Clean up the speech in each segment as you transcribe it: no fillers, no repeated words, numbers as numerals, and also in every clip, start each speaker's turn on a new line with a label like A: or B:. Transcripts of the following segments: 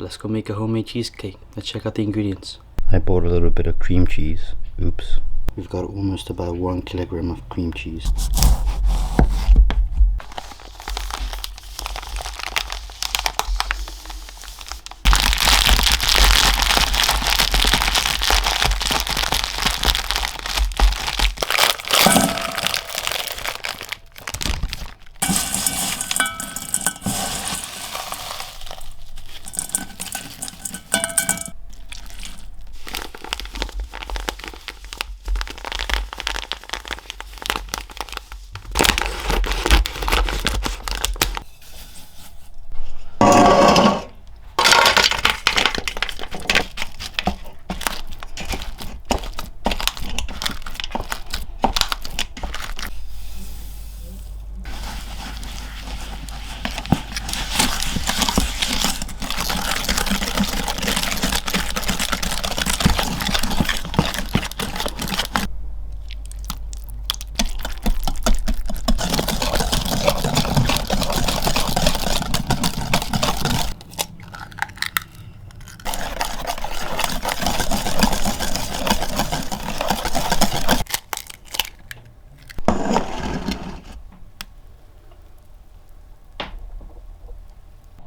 A: let's go make a homemade cheesecake. Let's check out the ingredients.
B: I bought a little bit of cream cheese. Oops. We've got almost about 1 kilogram of cream cheese.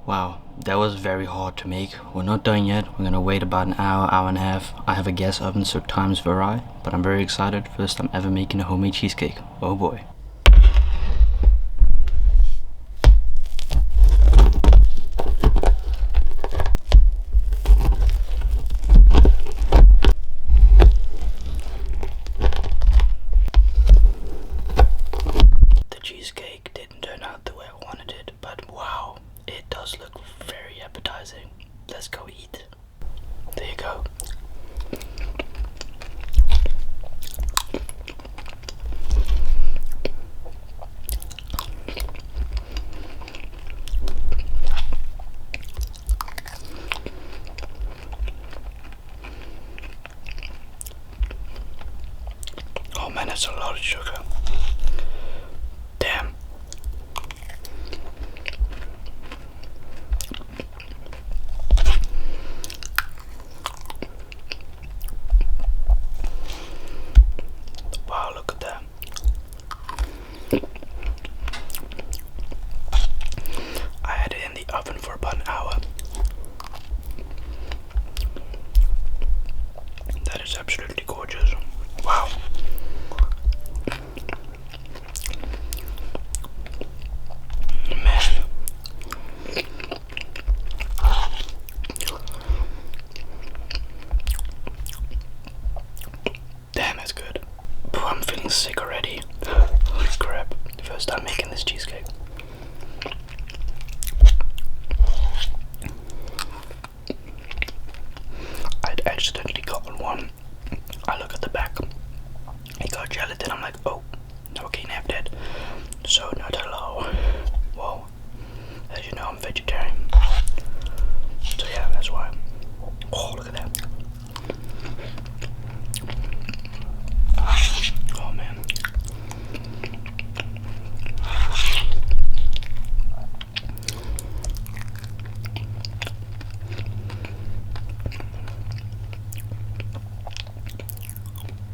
A: Wow, that was very hard to make. We're not done yet. We're gonna wait about an hour, hour and a half. I have a gas oven, so times vary, but I'm very excited. First time ever making a homemade cheesecake. Oh boy. The cheesecake didn't turn out the way I wanted it, but wow, it does look very appetizing. Let's go eat. There you go. Oh man, that's a lot of sugar. Damn. Wow, look at that. I had it in the oven for about an hour. That is absolutely gorgeous. Wow. Man. Damn, that's good. But I'm feeling sick already. Holy crap. First time making this cheesecake. I'd accidentally gotten one. I look at the back. It got gelatin. I'm like, oh, no, I can't have that. So not hello. Well, as you know, I'm vegetarian. So yeah, that's why. Oh, look at that. Oh man.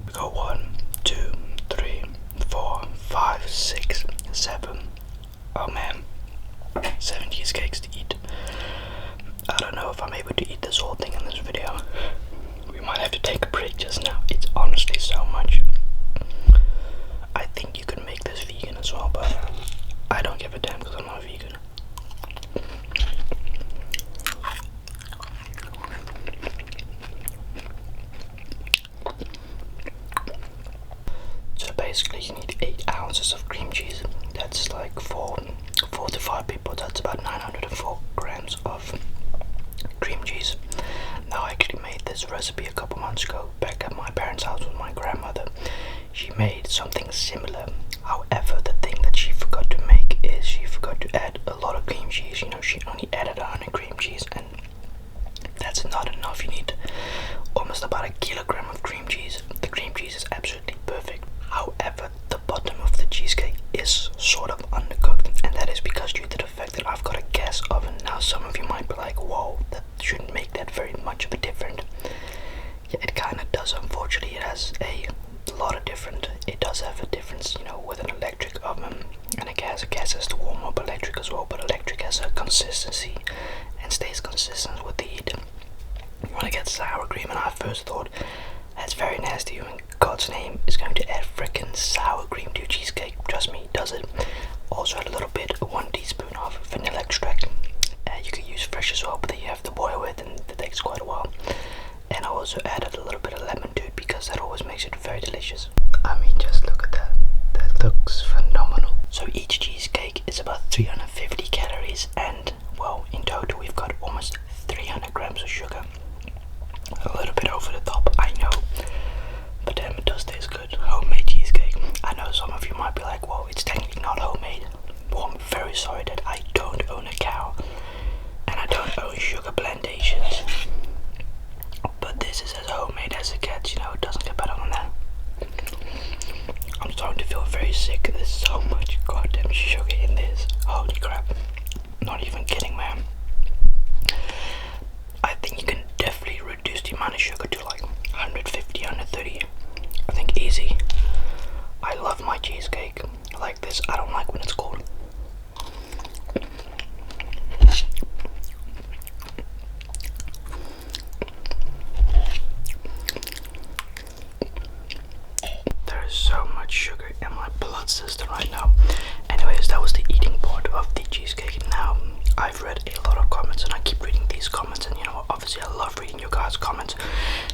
A: We got 1, 2, 3, 4, 5, 6, 7. Oh man, 7 cheesecakes to eat. I don't know if I'm able to eat this whole thing in this video. We might have to take a break just now. It's honestly so much. I think you can make this vegan as well, but I don't give a damn because I'm not vegan. So basically you need 8 ounces of cream cheese. That's like for 4 to 5 people. That's about 904 grams of cream cheese. Now I actually made this recipe a couple months ago back at my parents' house with my grandmother. She made something similar. However, the thing that she forgot to make is she forgot to add a lot of cream cheese. You know, she only added 100 cream cheese, and that's not enough. You need almost about a kilogram of cream cheese. The cream cheese is absolutely perfect. However, the bottom of the cheesecake is sort of undercooked, and that is because due to the fact that I've got a gas oven. Now some of you might be like, whoa, that should much of a different. Yeah, it kind of does. Unfortunately, it has a lot of different. It does have a difference, you know, with an electric oven and a gas. A gas has to warm up electric as well, but electric has a consistency and stays consistent with the heat. You want to get sour cream, and I first thought that's very nasty. In God's name is going to add frickin' sour cream to cheesecake. Trust me, it does it. Also add a little bit, 1 teaspoon of vanilla extract. You could use fresh as well, but then you have to boil it, and it takes quite a while. And I also added a little bit of lemon to it because that always makes it very delicious. I mean, just look at that. That looks phenomenal. So each cheesecake is about 350 calories, and well, in total we've got almost 300 grams of sugar. A little bit over the top, I know, but damn, it does taste good. Homemade cheesecake. I know some of you might be like, well, it's technically not homemade. Well, I'm very sorry that I don't own a cow and I don't own sugar plantations, but this is as homemade as it gets. You know, it doesn't get better than that. I'm starting to feel very sick. There's so much goddamn sugar in this. Holy crap. Not even kidding, man. I think you can definitely reduce the amount of sugar to like 150, 130. I think easy. I love my cheesecake like this. I don't like when it's cold. There is so much sugar in my blood system right now. Anyways, that was the eating part of the cheesecake. Now, I've read a lot of comments, and I keep reading these comments, and you know, obviously I love reading your guys' comments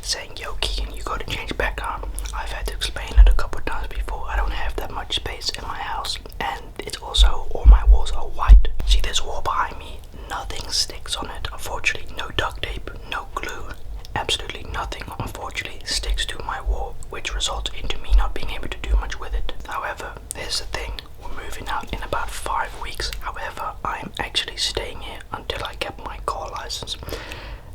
A: saying, yo Keegan, you gotta change background. I've had to explain it a couple of times before. I don't have that much space in my house, and it's also, all my walls are white. See this wall behind me? Nothing sticks on it, unfortunately. No duct tape, no glue, absolutely nothing, unfortunately, sticks to my wall, which results into me not being able to do much with it. However, here's the thing. We're moving out in about 5 weeks. However, I'm actually staying here until I get my car license.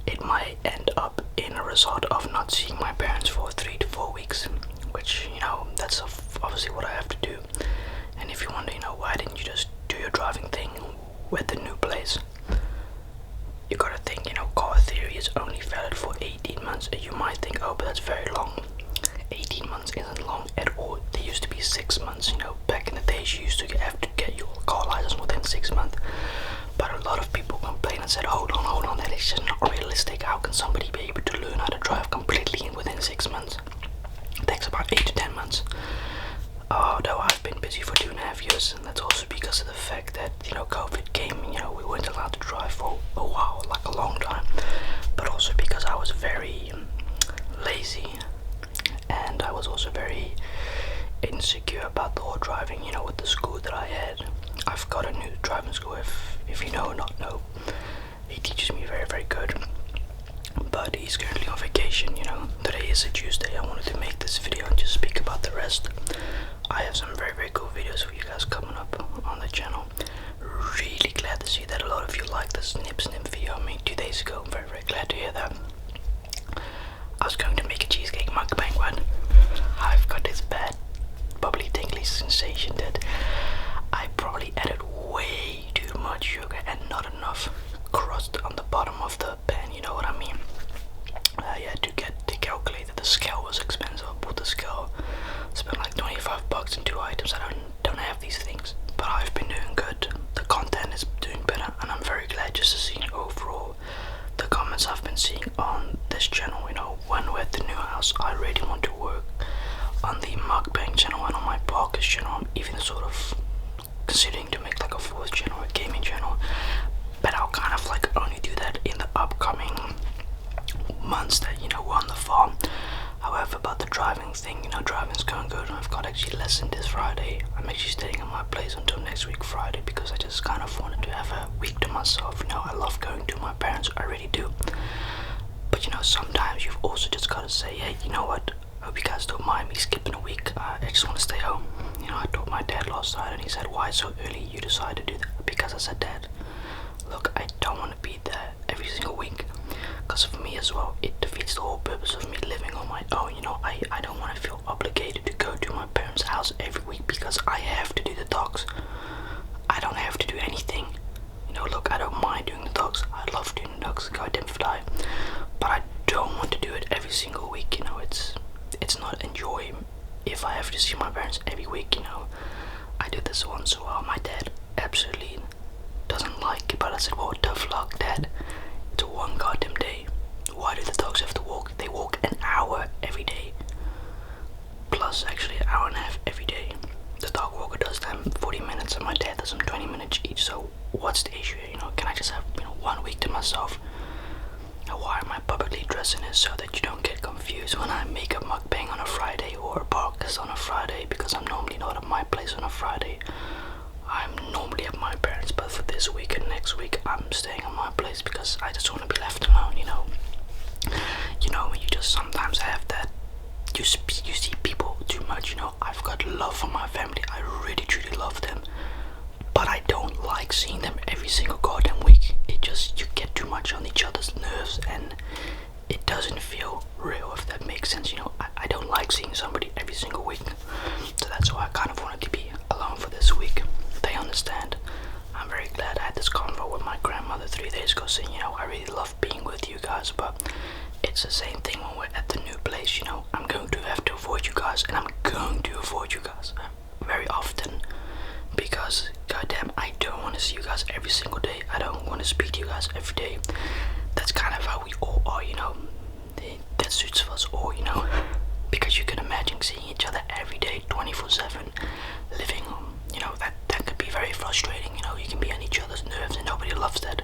A: It might end up in a result of not seeing my parents for 3 to 4 weeks, which, you know, that's obviously what I have to do. And if you wonder, you know, why didn't you just do your driving thing with the new place? You gotta think, you know, car theory is only valid for 18 months, and you might think, oh, but that's very long. 18 months isn't long at all. They used to be 6 months, you know. Back in the days, you used to have to get your car license within 6 months. But a lot of people complained and said, hold on, that is just not realistic. How can somebody be able to learn how to drive completely within 6 months? It takes about 8 to 10 months. Though I've been busy for 2.5 years, and that's also because of the fact that, you know, COVID came, you know, we weren't allowed to drive for a while, like a long time. But also because I was very lazy, and I was also very insecure about the whole driving, you know, with the school that I had. I've got a new driving school, if you know or not know. He teaches me very, very good. But he's currently on vacation, you know. Today is a Tuesday. I wanted to make this video and just speak about the rest. I have some very, very cool videos for you guys coming up on the channel. Really glad to see that a lot of you liked the snip video I made 2 days ago. I'm very, very glad to hear that. I was going to make a cheesecake mukbang, but I've got this bad bubbly tingly sensation that I probably added way too much sugar and not enough crust on the bottom of the pan, you know what I mean? Yeah, to calculate that the scale was expensive. I bought the scale, spent like 25 bucks on 2 items. I don't have these things, but I've been doing good. The content is doing better, and I'm very glad just to see overall the comments I've been seeing on this channel. You know, when we're at the new house, I really want to work on the mukbang channel and on my podcast channel. I'm even sort of considering to make like a 4th channel, a gaming channel, but I'll kind of like only do that in the upcoming months that, you know, we're on the farm. However, about the driving thing, you know, driving's going good. I've got actually lesson this Friday. I'm actually staying in my place until next week Friday because I just kind of wanted to have a week to myself. You know, I love going to my parents, I really do. But you know, sometimes you've also just got to say, hey, you know what, I hope you guys don't mind me skipping a week. I just want to stay home. You know, I told my dad last night and he said, why so early you decided to do that? Because I said, Dad, look, I don't want to be there every single week. Because for me as well, it defeats the whole purpose of me living on my own. You know, I don't want to feel obligated to go to my parents' house every week because I have to do the dogs. I don't have to do anything. You know, look, I don't mind doing the dogs. I love doing the dogs, goddamn fly. But I single week, you know. It's not enjoying if I have to see my parents every week, you know. I do this once in a while. My dad absolutely doesn't like it, but I said, well, tough luck, Dad. It's one goddamn day. Why do the dogs have to walk? They walk an hour every day. Plus, actually, an hour and a half every day. The dog walker does them 40 minutes, and my dad does them 20 minutes each. So, what's the issue? You know, can I just have 1 week to myself? And why am I publicly dressing this so that you don't get confused when I make a mukbang on a Friday or a podcast on a Friday? Because I'm normally not at my place on a Friday. I'm normally at my parents', but for this week and next week, I'm staying at my place because I just want to be left alone. You know, when you just sometimes have that. You see people too much, you know. I've got love for my family. I really truly love them, but I don't like seeing them every single goddamn week. You get too much on each other's nerves, and it doesn't feel real, if that makes sense. You know, I don't like seeing somebody every single week, so that's why I kind of wanted to be alone for this week. They understand. I'm very glad I had this convo with my grandmother 3 days ago, saying, you know, I really love being with you guys, but it's the same thing when we're at the new place. You know, I'm going to have to avoid you guys, and I'm going to avoid you guys very often, because goddamn, I don't want to see you guys every single day. I don't want to speak to you guys every day. That's kind of how we all are, you know. That suits us all, you know. Because you can imagine seeing each other every day, 24/7, living, you know, that could be very frustrating. You know, you can be on each other's nerves, and nobody loves that.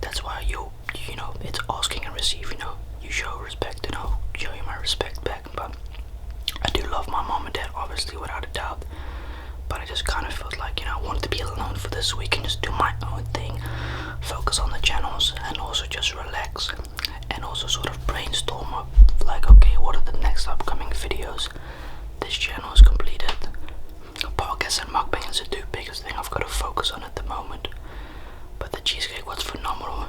A: That's why you know, it's asking and receive. You know, you show respect, and I'll show you my respect back. But I do love my mom and dad, obviously, without a doubt. But I just kind of felt like, you know, I wanted to be alone for this week and just do my own thing, focus on the channels, and also just relax, and also sort of brainstorm up, like, okay, what are the next upcoming videos? This channel is completed. Podcasts and mukbang is the two biggest thing I've got to focus on at the moment. But the cheesecake was phenomenal.